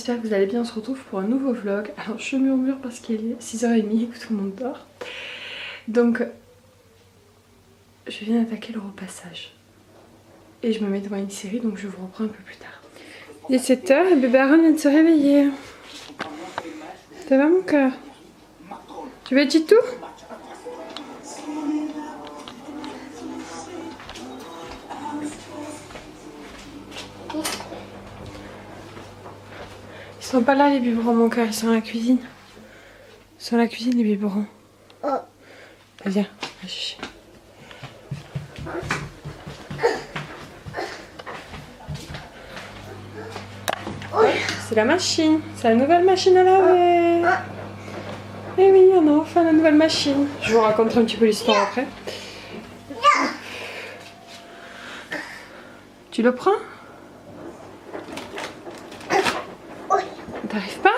j'espère que vous allez bien, on se retrouve pour un nouveau vlog. Alors je murmure parce qu'il est 6h30 et que tout le monde dort. Donc je viens d'attaquer le repassage. Et je me mets devant une série, donc je vous reprends un peu plus tard. Il est 7h et bébé Aaron vient de se réveiller. Ça va mon cœur? Tu veux Titou? Ils sont pas là les biberons mon cœur, ils sont à la cuisine. Ils sont à la cuisine les biberons. Oh. Viens, va chercher. C'est la machine, c'est la nouvelle machine à laver. Et oui, on a enfin la nouvelle machine. Je vous raconterai un petit peu l'histoire après. Tu le prends? T'arrives pas?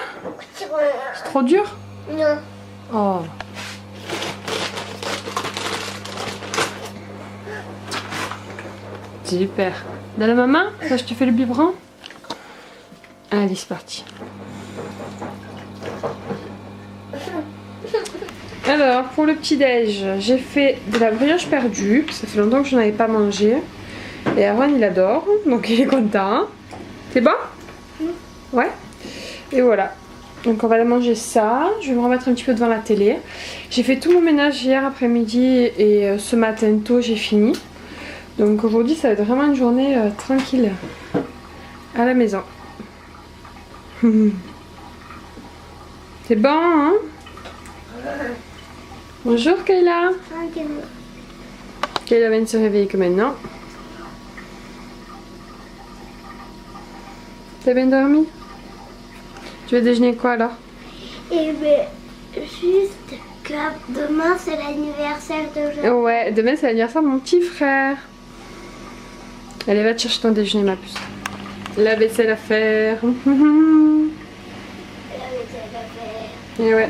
C'est trop dur? Non. Oh. Super. Dans la maman? Là, je te fais le biberon? Allez, c'est parti. Alors, pour le petit-déj, j'ai fait de la brioche perdue. Ça fait longtemps que je n'en avais pas mangé. Et Aaron, il adore, donc il est content. C'est bon? Ouais. Et voilà. Donc on va manger ça. Je vais me remettre un petit peu devant la télé. J'ai fait tout mon ménage hier après-midi et ce matin tôt, j'ai fini. Donc aujourd'hui, ça va être vraiment une journée tranquille à la maison. C'est bon, hein? Bonjour Kayla. Kayla vient de se réveiller que maintenant. T'as bien dormi? Tu vas déjeuner quoi alors? Et ben, juste que demain c'est l'anniversaire de Jean. Ouais, demain c'est l'anniversaire de mon petit frère. Allez, va te chercher ton déjeuner ma puce. La vaisselle à faire. Et ouais.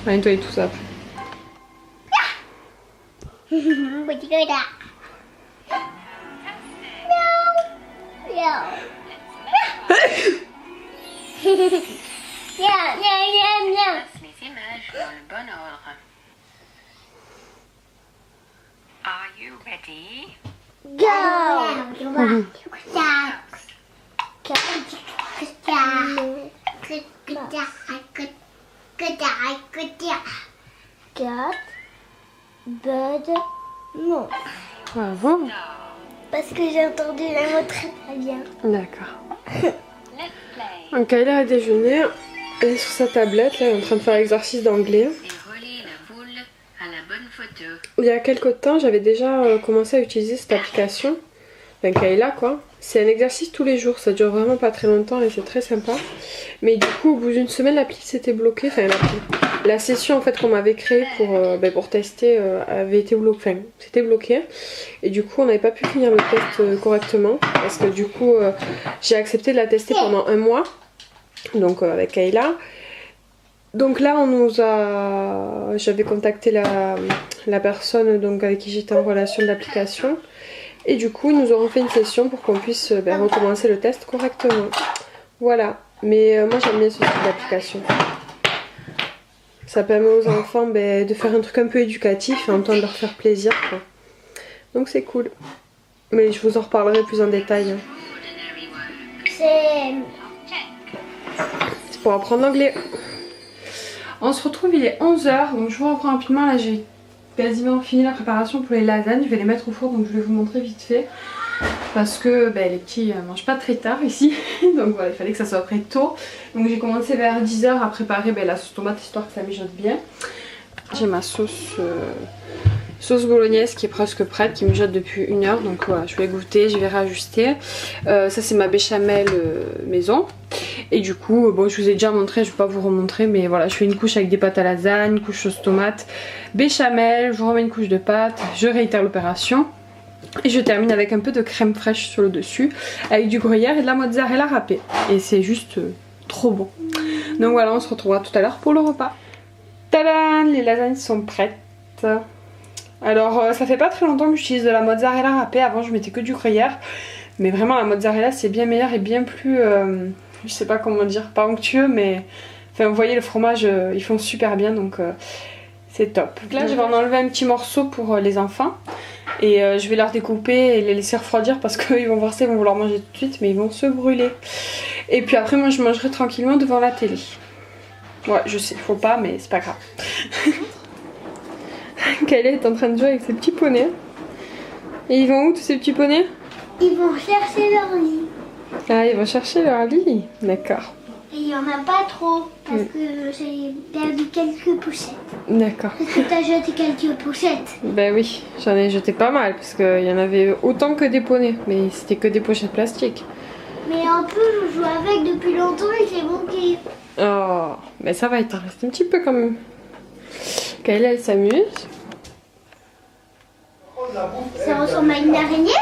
On va nettoyer tout ça après. Les images dans le bon ordre. Are you ready? Non. Bravo. Parce que j'ai entendu la mot très très bien. D'accord. Let's play. Donc Kayla a déjeuné. Elle est sur sa tablette, là, elle est en train de faire l'exercice d'anglais. Et relier la boule à la bonne photo. Il y a quelques temps, j'avais déjà commencé à utiliser cette application. Enfin, Kayla quoi. C'est un exercice tous les jours, ça dure vraiment pas très longtemps et c'est très sympa. Mais du coup, au bout d'une semaine, l'appli s'était bloquée. Enfin, la session en fait qu'on m'avait créée pour tester avait été bloquée. Enfin, c'était bloqué. Et du coup, on n'avait pas pu finir le test correctement. Parce que du coup, j'ai accepté de la tester pendant un mois. Donc avec Kayla. Donc là j'avais contacté la personne donc, avec qui j'étais en relation de l'application. Et du coup ils nous auront fait une session pour qu'on puisse recommencer le test correctement. Voilà. Mais moi j'aime bien ce type d'application. Ça permet aux enfants de faire un truc un peu éducatif et en même temps de leur faire plaisir quoi. Donc c'est cool. Mais je vous en reparlerai plus en détail. Hein. C'est Pour apprendre l'anglais. On se retrouve, il est 11h, donc je vous reprends rapidement. Là j'ai quasiment fini la préparation pour les lasagnes. Je vais les mettre au four, donc je vais vous montrer vite fait. Parce que les petits mangent pas très tard ici. Donc voilà, il fallait que ça soit prêt tôt. Donc j'ai commencé vers 10h à préparer la sauce tomate histoire que ça mijote bien. J'ai ma sauce bolognaise qui est presque prête, qui mijote depuis 1 heure. Donc voilà, je vais goûter, je vais réajuster. Ça c'est ma béchamel maison. Et du coup, bon, je vous ai déjà montré, je vais pas vous remontrer, mais voilà, je fais une couche avec des pâtes à lasagne, une couche sauce tomate, béchamel, je remets une couche de pâtes, je réitère l'opération. Et je termine avec un peu de crème fraîche sur le dessus, avec du gruyère et de la mozzarella râpée. Et c'est juste trop bon. Donc voilà, on se retrouvera tout à l'heure pour le repas. Tadam! Les lasagnes sont prêtes. Alors, ça fait pas très longtemps que j'utilise de la mozzarella râpée. Avant, je mettais que du gruyère. Mais vraiment, la mozzarella, c'est bien meilleur et bien plus je sais pas comment dire, pas onctueux, mais enfin, vous voyez le fromage, ils font super bien, donc c'est top. Donc là, je vais en enlever un petit morceau pour les enfants. Et je vais leur découper et les laisser refroidir parce qu'ils vont voir ça, ils vont vouloir manger tout de suite, mais ils vont se brûler. Et puis après, moi, je mangerai tranquillement devant la télé. Ouais, je sais, faut pas, mais c'est pas grave. Kayla est en train de jouer avec ses petits poneys. Et ils vont où tous ces petits poneys? Ils vont chercher leur lit. Ah, ils vont chercher leur lit. D'accord. Et il n'y en a pas trop parce que j'ai perdu quelques pochettes. D'accord. Parce que t'as jeté quelques pochettes. Ben oui, j'en ai jeté pas mal parce qu'il y en avait autant que des poneys. Mais c'était que des pochettes plastiques. Mais un peu, je joue avec depuis longtemps et j'ai manqué. Oh, mais ça va, il t'en reste un petit peu quand même. Kayla, elle s'amuse. Ça ressemble à une araignée.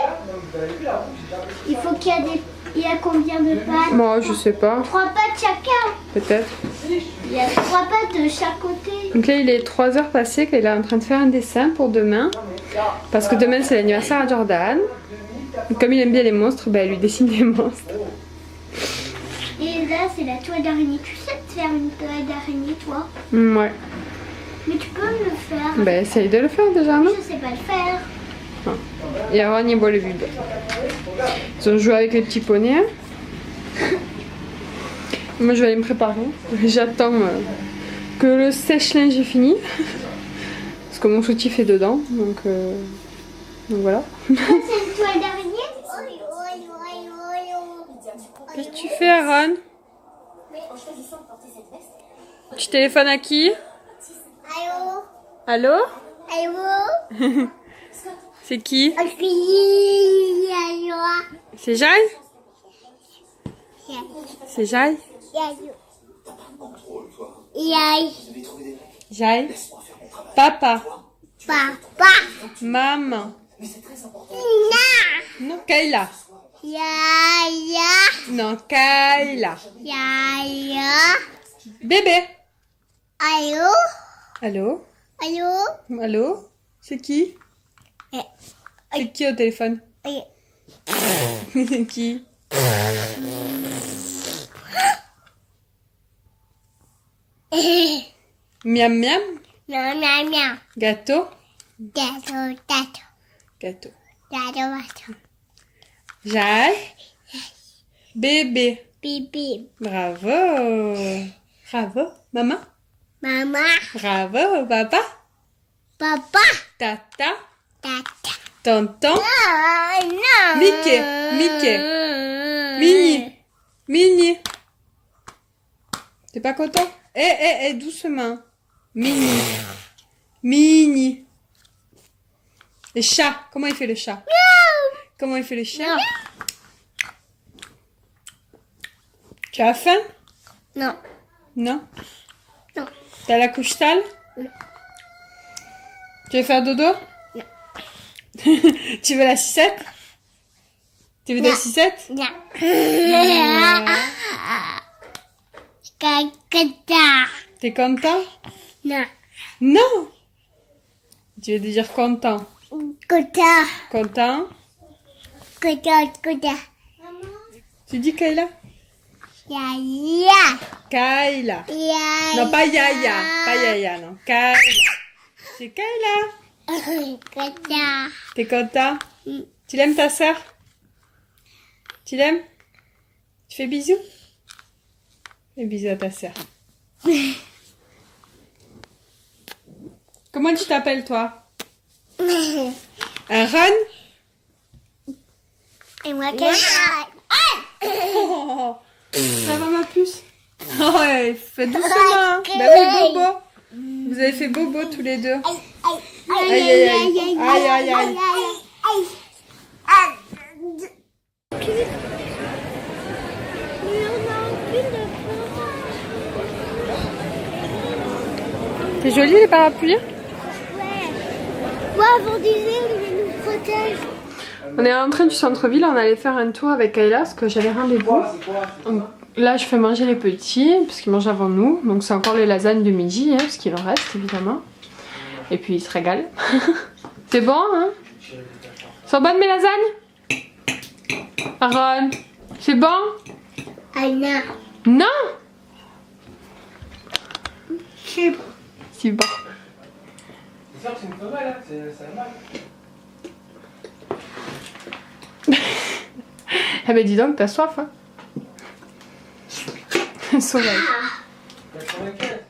Il faut qu'il y a des... Il y a combien de pattes? Moi, je sais pas. 3 pattes chacun. Peut-être. Il y a 3 pattes de chaque côté. Donc là, il est 3 heures passées qu'elle est en train de faire un dessin pour demain. Parce que demain, c'est l'anniversaire à Jordan. Donc, comme il aime bien les monstres, ben, elle lui dessine des monstres. Et là, c'est la toile d'araignée. Tu sais faire une toile d'araignée, toi? Ouais. Mais tu peux me le faire. Ben, essaye de le faire déjà, non? Je sais pas le faire. Et Aaron, il boit le vide. Ils ont joué avec les petits poneys. Moi, je vais aller me préparer. J'attends que le sèche-linge est fini. Parce que mon soutif est dedans. Donc voilà. Ça, c'est une toile d'araignée. Qu'est-ce que tu fais, Aaron? Tu téléphones à qui? Allô? Allô? Allô? C'est qui? Allô? C'est Jaï? C'est Jaï? Jaï? Papa? Papa? Maman? Non, Kayla? Non, Kayla. Bébé. Allô? Allô? Allô? Allô? C'est qui? C'est qui au téléphone? C'est qui? Miam miam? Non, non, non. Gâteau? Gâteau. Gâteau. Gâteau. Jaï? Bébé. Bibi. Bravo. Bravo. Maman? Maman. Bravo. Papa? Papa. Tata? Tata. Tonton? Non. Mickey. Mini. T'es pas content? Doucement. Mini. Le chat. Comment il fait le chat? Comment il fait le chat? Tu as faim? Non. Non? Non. T'as la couche sale? Non. Tu veux faire dodo? Non. Tu veux la sucette? Tu veux de la sucette? Non. T'es content? Non. Non! Tu veux dire content? Content? Tu dis Kayla? Kayla. Non, pas Yaya. Pas Yaya, non. Kayla. C'est Kayla. T'es content? Tu l'aimes ta sœur? Tu l'aimes? Tu fais bisous? Fais bisous à ta sœur. Comment tu t'appelles toi? Un Ron? Et moi, Oh, ça va ma puce? Oh, ouais, faites doucement. Hein. Bah oui, bobo. Vous avez fait bobo tous les deux. Aïe. C'est joli les parapluies? Ouais, avant d'y aller, il nous protège. On est rentré du centre-ville, on allait faire un tour avec Kayla parce que j'avais rendez-vous. Donc là je fais manger les petits parce qu'ils mangent avant nous. Donc c'est encore les lasagnes de midi, hein, parce qu'il en reste évidemment. Et puis ils se régalent. C'est bon hein? Sont bonnes mes lasagnes? Aaron, c'est bon? Anna. Non. C'est bon. C'est bon. C'est sûr que c'est une femelle, hein, c'est un mâle. Ah bah dis donc, t'as soif hein. Sauvage. Elle s'en inquiète.